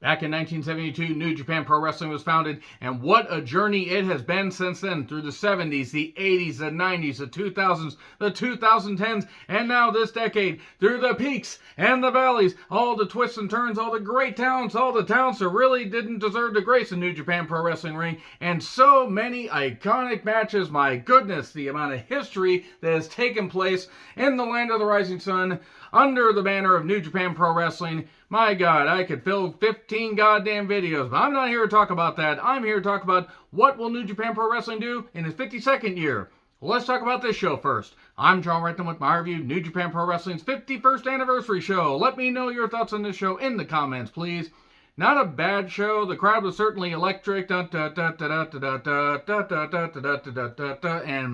Back in 1972, New Japan Pro Wrestling was founded, and what a journey it has been since then, through the 70s, the 80s, the 90s, the 2000s, the 2010s, and now this decade, through the peaks and the valleys, all the twists and turns, all the great talents, all the talents that really didn't deserve to grace a New Japan Pro Wrestling ring, and so many iconic matches. My goodness, the amount of history that has taken place in the land of the rising sun, under the banner of New Japan Pro Wrestling. My God, I could fill 15 goddamn videos, but I'm not here to talk about that. I'm here to talk about what will New Japan Pro Wrestling do in its 52nd year. Well, let's talk about this show first. I'm John Renton with my review, New Japan Pro Wrestling's 51st anniversary show. Let me know your thoughts on this show in the comments, please. Not a bad show. The crowd was certainly electric. And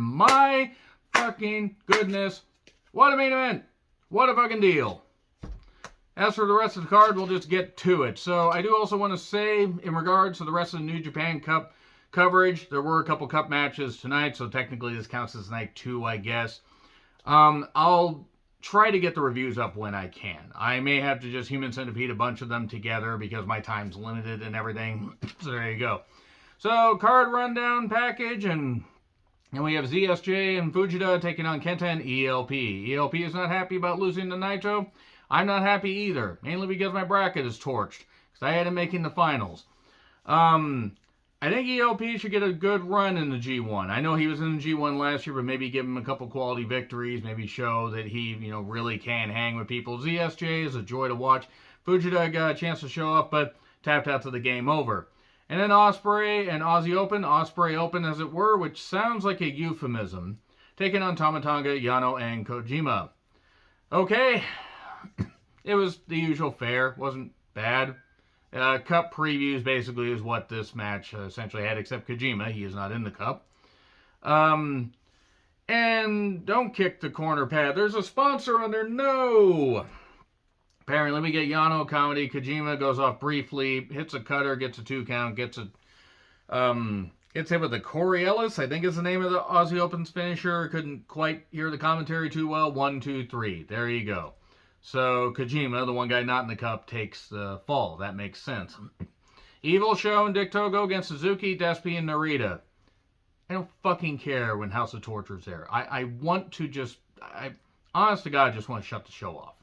my fucking goodness, what a main event. What a fucking deal. As for the rest of the card, we'll just get to it. So I do also want to say, in regards to the rest of the New Japan Cup coverage, there were a couple cup matches tonight, so technically this counts as night 2, I guess. I'll try to get the reviews up when I can. I may have to just human centipede a bunch of them together because my time's limited and everything. So there you go. So card rundown package, and we have ZSJ and Fujita taking on Kenta and ELP. ELP is not happy about losing to Naito. I'm not happy either, mainly because my bracket is torched, because I had him making the finals. I think ELP should get a good run in the G1. I know he was in the G1 last year, but maybe give him a couple quality victories, maybe show that he, really can hang with people. ZSJ is a joy to watch. Fujita got a chance to show off, but tapped out to the game over. And then Ospreay and Aussie Open, Ospreay Open as it were, which sounds like a euphemism, taking on Tama Tonga, Yano, and Kojima. Okay, it was the usual fare, wasn't bad. Cup previews basically is what this match essentially had, except Kojima, he is not in the cup. And don't kick the corner pad, there's a sponsor on there, no! Apparently, we get Yano comedy. Kojima goes off briefly, hits a cutter, gets a 2 count, gets hit with a Coriolis, I think is the name of the Aussie Open's finisher. Couldn't quite hear the commentary too well. 1, 2, 3. There you go. So Kojima, the one guy not in the cup, takes the fall. That makes sense. Evil Show and Dick Togo against Suzuki, Despy, and Narita. I don't fucking care when House of Torture's there. I want to just, honest to God, just want to shut the show off.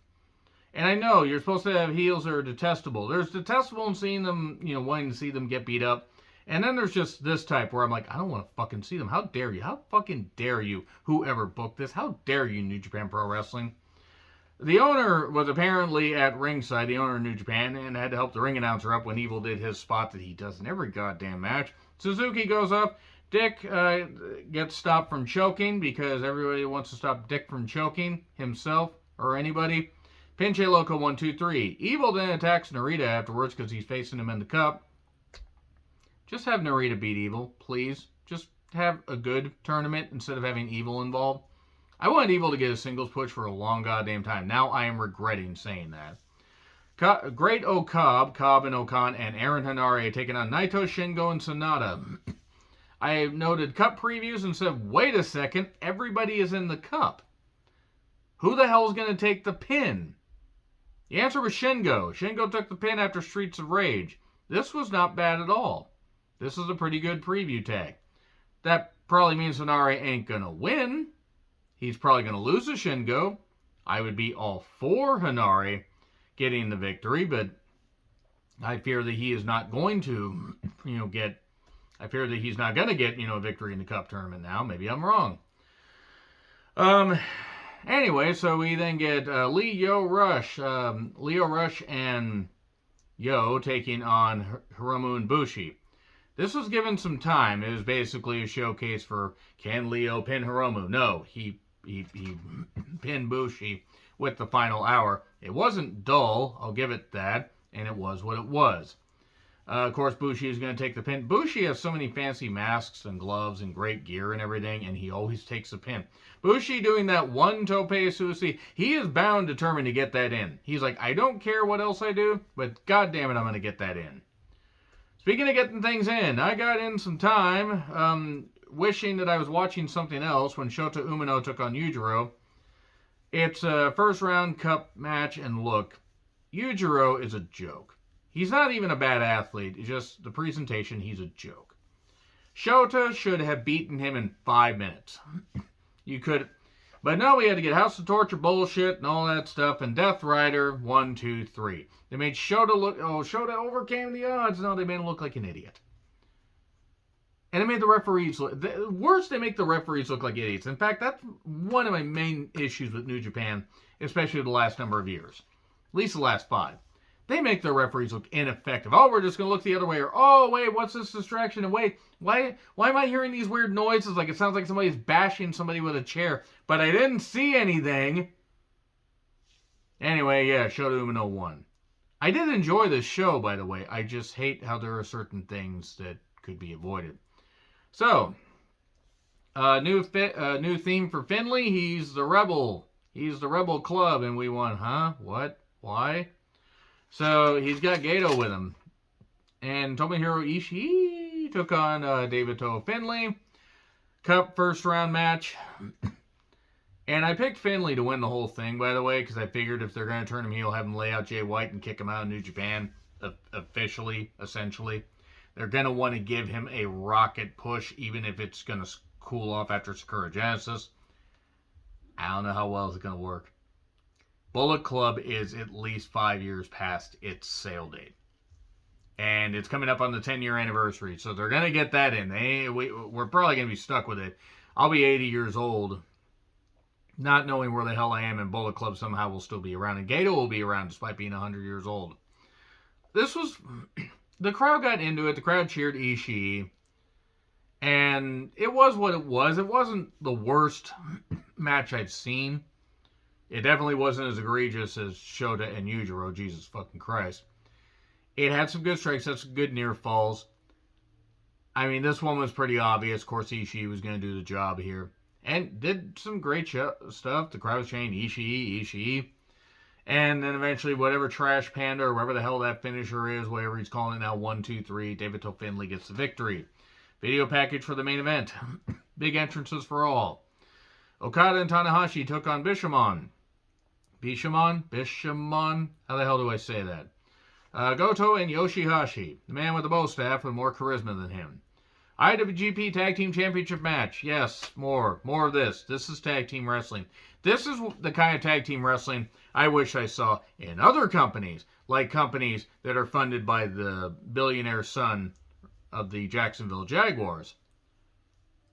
And I know you're supposed to have heels that are detestable. There's detestable in seeing them, wanting to see them get beat up. And then there's just this type where I'm like, I don't want to fucking see them. How dare you? How fucking dare you, whoever booked this? How dare you, New Japan Pro Wrestling? The owner was apparently at ringside, the owner of New Japan, and had to help the ring announcer up when Evil did his spot that he does in every goddamn match. Suzuki goes up. Dick gets stopped from choking because everybody wants to stop Dick from choking, himself or anybody. Pinche Loco 1, 2, 3. Evil then attacks Narita afterwards because he's facing him in the cup. Just have Narita beat Evil, please. Just have a good tournament instead of having Evil involved. I wanted Evil to get a singles push for a long goddamn time. Now I am regretting saying that. Great Cobb and Okan, and Aaron Hanare taking on Naito, Shingo, and Sonata. I noted cup previews and said, wait a second, everybody is in the cup. Who the hell is going to take the pin? The answer was Shingo. Shingo took the pin after Streets of Rage. This was not bad at all. This is a pretty good preview tag. That probably means Hanare ain't going to win. He's probably going to lose to Shingo. I would be all for Hanare getting the victory, but I fear that he is not going to, I fear that he's not going to get, a victory in the cup tournament now. Maybe I'm wrong. Anyway, so we then get Leo Rush and Yo taking on Hiromu and Bushi. This was given some time. It was basically a showcase for, can Leo pin Hiromu? No, he pinned Bushi with the final hour. It wasn't dull, I'll give it that, and it was what it was. Of course, Bushi is going to take the pin. Bushi has so many fancy masks and gloves and great gear and everything, and he always takes the pin. Bushi doing that one tope suicide, he is bound, determined to get that in. He's like, I don't care what else I do, but God damn it, I'm going to get that in. Speaking of getting things in, I got in some time, wishing that I was watching something else when Shota Umino took on Yujiro. It's a first round cup match, and look, Yujiro is a joke. He's not even a bad athlete. It's just the presentation, he's a joke. Shota should have beaten him in 5 minutes. You could, but no, we had to get House of Torture bullshit and all that stuff, and Death Rider 1, 2, 3. They made Shota look, Shota overcame the odds. No, they made him look like an idiot. And it made the referees look, worse, they make the referees look like idiots. In fact, that's one of my main issues with New Japan, especially the last number of years. At least the last 5. They make their referees look ineffective. Oh, we're just going to look the other way. Or, oh, wait, what's this distraction? And wait, why am I hearing these weird noises? Like it sounds like somebody's bashing somebody with a chair. But I didn't see anything. Anyway, yeah, Shota Umino won. I did enjoy this show, by the way. I just hate how there are certain things that could be avoided. So, new theme for Finley. He's the rebel. He's the rebel club, and we won. Huh? What? Why? So he's got Gato with him, and Tomohiro Ishii took on David Toe Finley. Cup first round match, and I picked Finley to win the whole thing. By the way, because I figured if they're going to turn him heel, have him lay out Jay White and kick him out of New Japan officially, essentially. They're going to want to give him a rocket push, even if it's going to cool off after Sakura Genesis. I don't know how well it's going to work. Bullet Club is at least 5 years past its sale date. And it's coming up on the 10-year anniversary, so they're going to get that in. We're probably going to be stuck with it. I'll be 80 years old, not knowing where the hell I am, and Bullet Club somehow will still be around. And Gato will be around despite being 100 years old. This was... The crowd got into it. The crowd cheered Ishii. And it was what it was. It wasn't the worst match I've seen. It definitely wasn't as egregious as Shota and Yujiro. Jesus fucking Christ. It had some good strikes. Had some good near falls. I mean, this one was pretty obvious. Of course, Ishii was going to do the job here. And did some great stuff. The crowd was chanting Ishii. And then eventually, whatever Trash Panda or whatever the hell that finisher is, whatever he's calling it now, 1, 2, 3, David Toe Finley gets the victory. Video package for the main event. Big entrances for all. Okada and Tanahashi took on Bishamon. Bishamon? How the hell do I say that? Goto and Yoshihashi. The man with the bow staff with more charisma than him. IWGP Tag Team Championship match. Yes, more of this. This is tag team wrestling. This is the kind of tag team wrestling I wish I saw in other companies, like companies that are funded by the billionaire son of the Jacksonville Jaguars.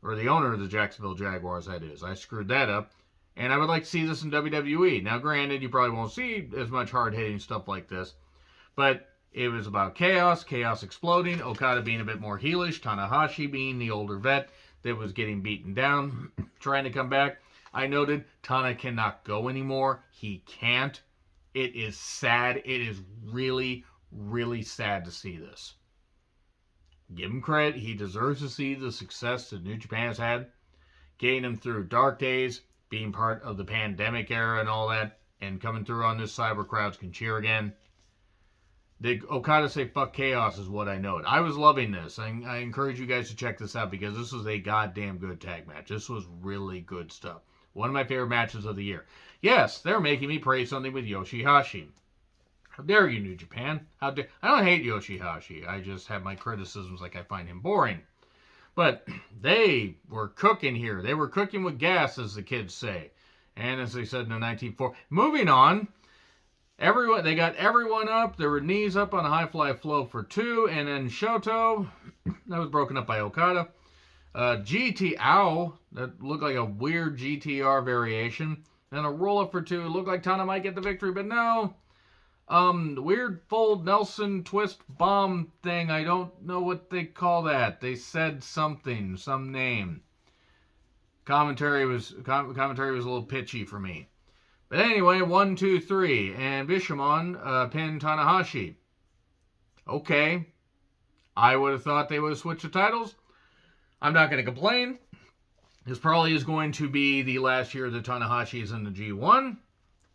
Or the owner of the Jacksonville Jaguars, that is. I screwed that up. And I would like to see this in WWE. Now, granted, you probably won't see as much hard-hitting stuff like this. But it was about chaos exploding, Okada being a bit more heelish, Tanahashi being the older vet that was getting beaten down, trying to come back. I noted Tana cannot go anymore. He can't. It is sad. It is really, really sad to see this. Give him credit. He deserves to see the success that New Japan has had. Getting him through dark days, being part of the pandemic era and all that, and coming through on this side where crowds can cheer again. Did Okada say fuck chaos is what I know. I was loving this. I encourage you guys to check this out because this was a goddamn good tag match. This was really good stuff. One of my favorite matches of the year. Yes, they're making me praise something with Yoshihashi. How dare you, New Japan? How dare... I don't hate Yoshihashi. I just have my criticisms like I find him boring. But they were cooking here. They were cooking with gas, as the kids say. And as they said in the 1940s. Moving on. They got everyone up. There were knees up on a high fly flow for 2. And then Shoto. That was broken up by Okada. GT Ow. That looked like a weird GTR variation. Then a roll up for 2. It looked like Tana might get the victory, but no. The weird fold Nelson twist bomb thing. I don't know what they call that. They said something, some name. Commentary was a little pitchy for me. But anyway, 1, 2, 3, and Bishamon pinned Tanahashi. Okay, I would have thought they would have switched the titles. I'm not going to complain. This probably is going to be the last year that Tanahashi is in the G1.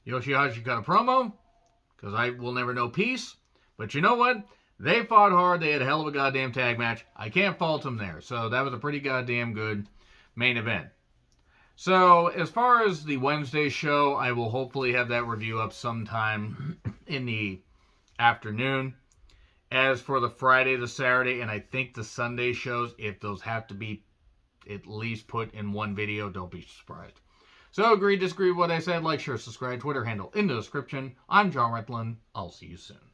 Yoshihashi got a promo. Because I will never know peace. But you know what? They fought hard. They had a hell of a goddamn tag match. I can't fault them there. So that was a pretty goddamn good main event. So as far as the Wednesday show, I will hopefully have that review up sometime in the afternoon. As for the Friday, the Saturday, and I think the Sunday shows, if those have to be at least put in one video, don't be surprised. So agree, disagree with what I said, like, share, subscribe, Twitter handle in the description. I'm John Retlin. I'll see you soon.